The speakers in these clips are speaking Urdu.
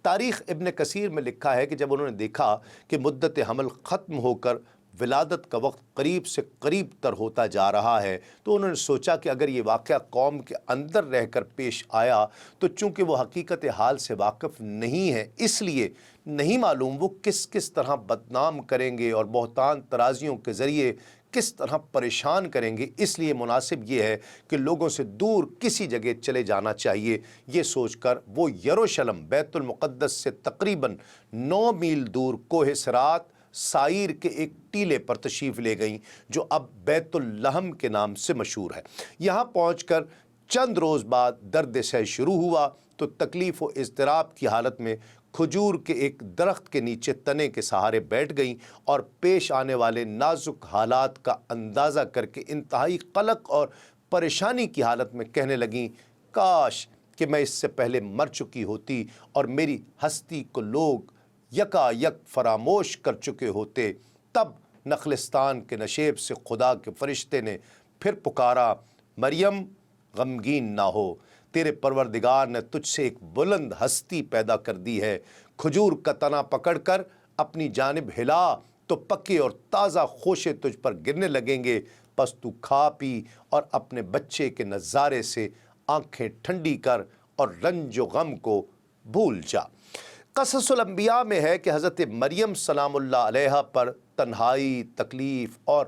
تاریخ ابن کثیر میں لکھا ہے کہ جب انہوں نے دیکھا کہ مدت حمل ختم ہو کر ولادت کا وقت قریب سے قریب تر ہوتا جا رہا ہے تو انہوں نے سوچا کہ اگر یہ واقعہ قوم کے اندر رہ کر پیش آیا تو چونکہ وہ حقیقت حال سے واقف نہیں ہے، اس لیے نہیں معلوم وہ کس کس طرح بدنام کریں گے اور بہتان ترازیوں کے ذریعے کس طرح پریشان کریں گے، اس لیے مناسب یہ ہے کہ لوگوں سے دور کسی جگہ چلے جانا چاہیے۔ یہ سوچ کر وہ یروشلم بیت المقدس سے تقریباً 9 میل دور کوہ صراط سائر کے ایک ٹیلے پر تشریف لے گئیں جو اب بیت اللحم کے نام سے مشہور ہے۔ یہاں پہنچ کر چند روز بعد درد سہ شروع ہوا تو تکلیف و اضطراب کی حالت میں کھجور کے ایک درخت کے نیچے تنے کے سہارے بیٹھ گئیں اور پیش آنے والے نازک حالات کا اندازہ کر کے انتہائی قلق اور پریشانی کی حالت میں کہنے لگیں، کاش کہ میں اس سے پہلے مر چکی ہوتی اور میری ہستی کو لوگ یکا یک فراموش کر چکے ہوتے۔ تب نخلستان کے نشیب سے خدا کے فرشتے نے پھر پکارا، مریم غمگین نہ ہو، تیرے پروردگار نے تجھ سے ایک بلند ہستی پیدا کر دی ہے۔ کھجور کا تنا پکڑ کر اپنی جانب ہلا تو پکے اور تازہ خوشے تجھ پر گرنے لگیں گے، پس تو کھا پی اور اپنے بچے کے نظارے سے آنکھیں ٹھنڈی کر اور رنج و غم کو بھول جا۔ قصص الانبیاء میں ہے کہ حضرت مریم سلام اللہ علیہا پر تنہائی، تکلیف اور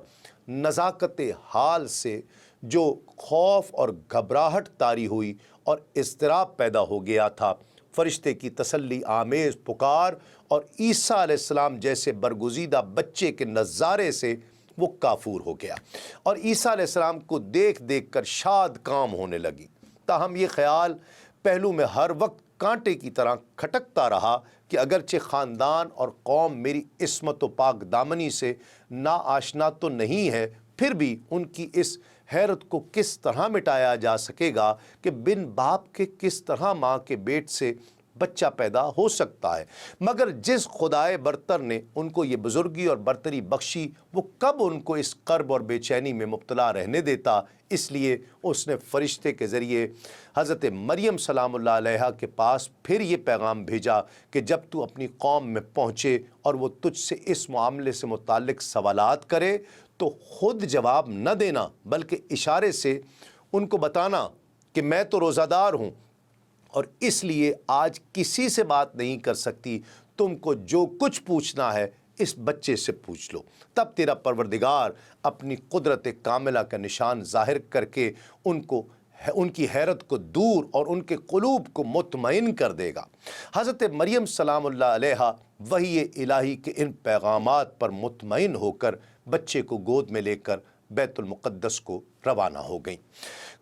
نزاکت حال سے جو خوف اور گھبراہٹ طاری ہوئی اور اضطراب پیدا ہو گیا تھا، فرشتے کی تسلی آمیز پکار اور عیسیٰ علیہ السلام جیسے برگزیدہ بچے کے نظارے سے وہ کافور ہو گیا اور عیسیٰ علیہ السلام کو دیکھ دیکھ کر شاد کام ہونے لگی۔ تاہم یہ خیال پہلو میں ہر وقت کانٹے کی طرح کھٹکتا رہا کہ اگرچہ خاندان اور قوم میری عصمت و پاک دامنی سے ناآشنا تو نہیں ہے، پھر بھی ان کی اس حیرت کو کس طرح مٹایا جا سکے گا کہ بن باپ کے کس طرح ماں کے پیٹ سے بچہ پیدا ہو سکتا ہے۔ مگر جس خدائے برتر نے ان کو یہ بزرگی اور برتری بخشی، وہ کب ان کو اس کرب اور بے چینی میں مبتلا رہنے دیتا؟ اس لیے اس نے فرشتے کے ذریعے حضرت مریم سلام اللہ علیہا کے پاس پھر یہ پیغام بھیجا کہ جب تو اپنی قوم میں پہنچے اور وہ تجھ سے اس معاملے سے متعلق سوالات کرے تو خود جواب نہ دینا، بلکہ اشارے سے ان کو بتانا کہ میں تو روزہ دار ہوں اور اس لیے آج کسی سے بات نہیں کر سکتی، تم کو جو کچھ پوچھنا ہے اس بچے سے پوچھ لو۔ تب تیرا پروردگار اپنی قدرت کاملہ کا نشان ظاہر کر کے ان کی حیرت کو دور اور ان کے قلوب کو مطمئن کر دے گا۔ حضرت مریم سلام اللہ علیہا وحی الہی کے ان پیغامات پر مطمئن ہو کر بچے کو گود میں لے کر بیت المقدس کو روانہ ہو گئیں۔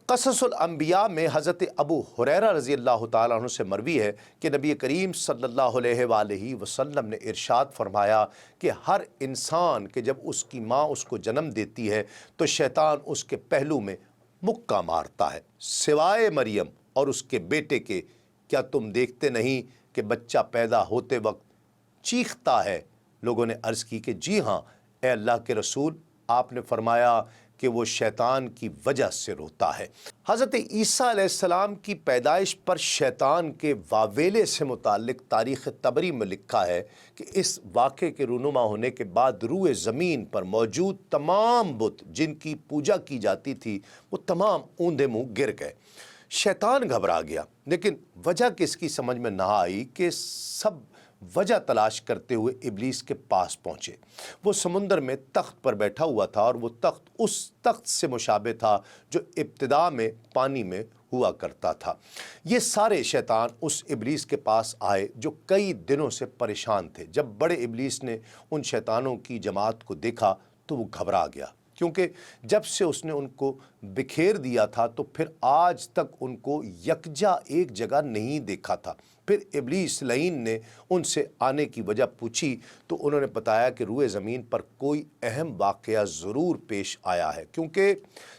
قصص الانبیاء میں حضرت ابو ہریرہ رضی اللہ تعالیٰ عنہ سے مروی ہے کہ نبی کریم صلی اللہ علیہ وآلہ وسلم نے ارشاد فرمایا کہ ہر انسان کہ جب اس کی ماں اس کو جنم دیتی ہے تو شیطان اس کے پہلو میں مکہ مارتا ہے، سوائے مریم اور اس کے بیٹے کے۔ کیا تم دیکھتے نہیں کہ بچہ پیدا ہوتے وقت چیختا ہے؟ لوگوں نے عرض کی کہ جی ہاں اے اللہ کے رسول۔ آپ نے فرمایا کہ وہ شیطان کی وجہ سے روتا ہے۔ حضرت عیسیٰ علیہ السلام کی پیدائش پر شیطان کے واویلے سے متعلق تاریخ طبری میں لکھا ہے کہ اس واقعے کے رونما ہونے کے بعد روئے زمین پر موجود تمام بت جن کی پوجا کی جاتی تھی وہ تمام اوندے منہ گر گئے۔ شیطان گھبرا گیا، لیکن وجہ کس کی سمجھ میں نہ آئی کہ سب وجہ تلاش کرتے ہوئے ابلیس کے پاس پہنچے۔ وہ سمندر میں تخت پر بیٹھا ہوا تھا اور وہ تخت اس تخت سے مشابہ تھا جو ابتدا میں پانی میں ہوا کرتا تھا۔ یہ سارے شیطان اس ابلیس کے پاس آئے جو کئی دنوں سے پریشان تھے۔ جب بڑے ابلیس نے ان شیطانوں کی جماعت کو دیکھا تو وہ گھبرا گیا، کیونکہ جب سے اس نے ان کو بکھیر دیا تھا تو پھر آج تک ان کو یکجا ایک جگہ نہیں دیکھا تھا۔ پھر ابلیس لعین نے ان سے آنے کی وجہ پوچھی تو انہوں نے بتایا کہ روئے زمین پر کوئی اہم واقعہ ضرور پیش آیا ہے، کیونکہ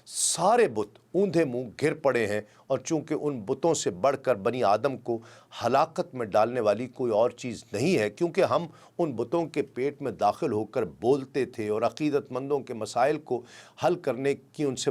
سارے بت اوندھے منہ گر پڑے ہیں، اور چونکہ ان بتوں سے بڑھ کر بنی آدم کو ہلاکت میں ڈالنے والی کوئی اور چیز نہیں ہے، کیونکہ ہم ان بتوں کے پیٹ میں داخل ہو کر بولتے تھے اور عقیدت مندوں کے مسائل کو حل کرنے کی ان سے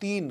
3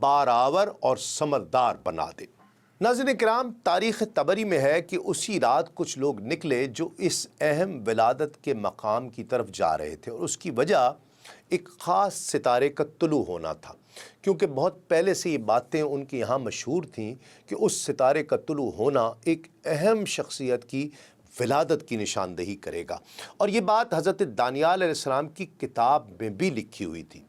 بارآور اور ثمردار بنا دے۔ ناظرین کرام، تاریخ طبری میں ہے کہ اسی رات کچھ لوگ نکلے جو اس اہم ولادت کے مقام کی طرف جا رہے تھے، اور اس کی وجہ ایک خاص ستارے کا طلوع ہونا تھا، کیونکہ بہت پہلے سے یہ باتیں ان کے یہاں مشہور تھیں کہ اس ستارے کا طلوع ہونا ایک اہم شخصیت کی ولادت کی نشاندہی کرے گا، اور یہ بات حضرت دانیال علیہ السلام کی کتاب میں بھی لکھی ہوئی تھی۔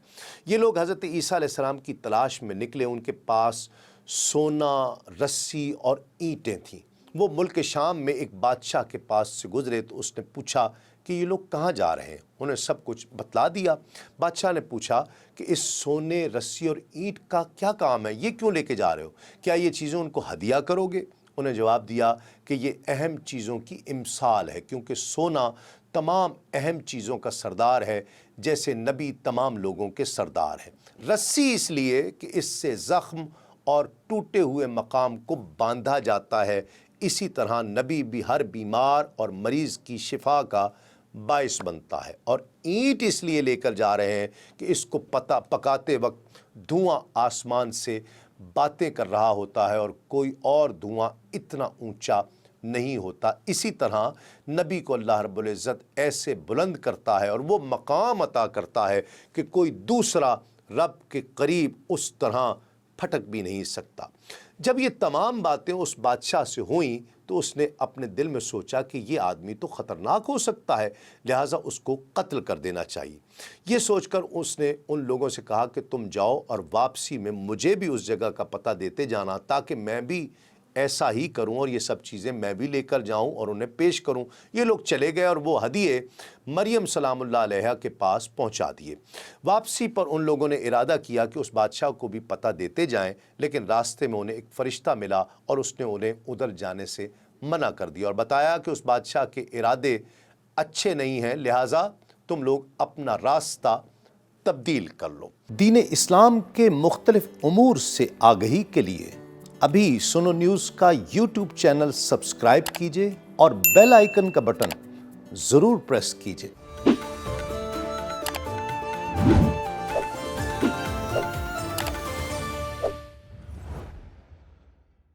یہ لوگ حضرت عیسیٰ علیہ السلام کی تلاش میں نکلے، ان کے پاس سونا، رسی اور اینٹیں تھیں۔ وہ ملک شام میں ایک بادشاہ کے پاس سے گزرے تو اس نے پوچھا کہ یہ لوگ کہاں جا رہے ہیں؟ انہیں سب کچھ بتلا دیا۔ بادشاہ نے پوچھا کہ اس سونے، رسی اور اینٹ کا کیا کام ہے؟ یہ کیوں لے کے جا رہے ہو؟ کیا یہ چیزیں ان کو ہدیہ کرو گے؟ انہیں جواب دیا کہ یہ اہم چیزوں کی امثال ہے، کیونکہ سونا تمام اہم چیزوں کا سردار ہے، جیسے نبی تمام لوگوں کے سردار ہیں۔ رسی اس لیے کہ اس سے زخم اور ٹوٹے ہوئے مقام کو باندھا جاتا ہے، اسی طرح نبی بھی ہر بیمار اور مریض کی شفا کا باعث بنتا ہے۔ اور اینٹ اس لیے لے کر جا رہے ہیں کہ اس کو پکاتے وقت دھواں آسمان سے باتیں کر رہا ہوتا ہے، اور کوئی اور دھواں اتنا اونچا نہیں ہوتا۔ اسی طرح نبی کو اللہ رب العزت ایسے بلند کرتا ہے اور وہ مقام عطا کرتا ہے کہ کوئی دوسرا رب کے قریب اس طرح پھٹک بھی نہیں سکتا۔ جب یہ تمام باتیں اس بادشاہ سے ہوئیں تو اس نے اپنے دل میں سوچا کہ یہ آدمی تو خطرناک ہو سکتا ہے، لہٰذا اس کو قتل کر دینا چاہیے۔ یہ سوچ کر اس نے ان لوگوں سے کہا کہ تم جاؤ اور واپسی میں مجھے بھی اس جگہ کا پتہ دیتے جانا، تاکہ میں بھی ایسا ہی کروں اور یہ سب چیزیں میں بھی لے کر جاؤں اور انہیں پیش کروں۔ یہ لوگ چلے گئے اور وہ ہدیے مریم سلام اللہ علیہا کے پاس پہنچا دیے۔ واپسی پر ان لوگوں نے ارادہ کیا کہ اس بادشاہ کو بھی پتہ دیتے جائیں، لیکن راستے میں انہیں ایک فرشتہ ملا اور اس نے انہیں ادھر جانے سے منع کر دیا اور بتایا کہ اس بادشاہ کے ارادے اچھے نہیں ہیں، لہٰذا تم لوگ اپنا راستہ تبدیل کر لو۔ دین اسلام کے مختلف امور سے آگہی کے لیے ابھی سنو نیوز کا یوٹیوب چینل سبسکرائب کیجئے اور بیل آئیکن کا بٹن ضرور پریس کیجئے۔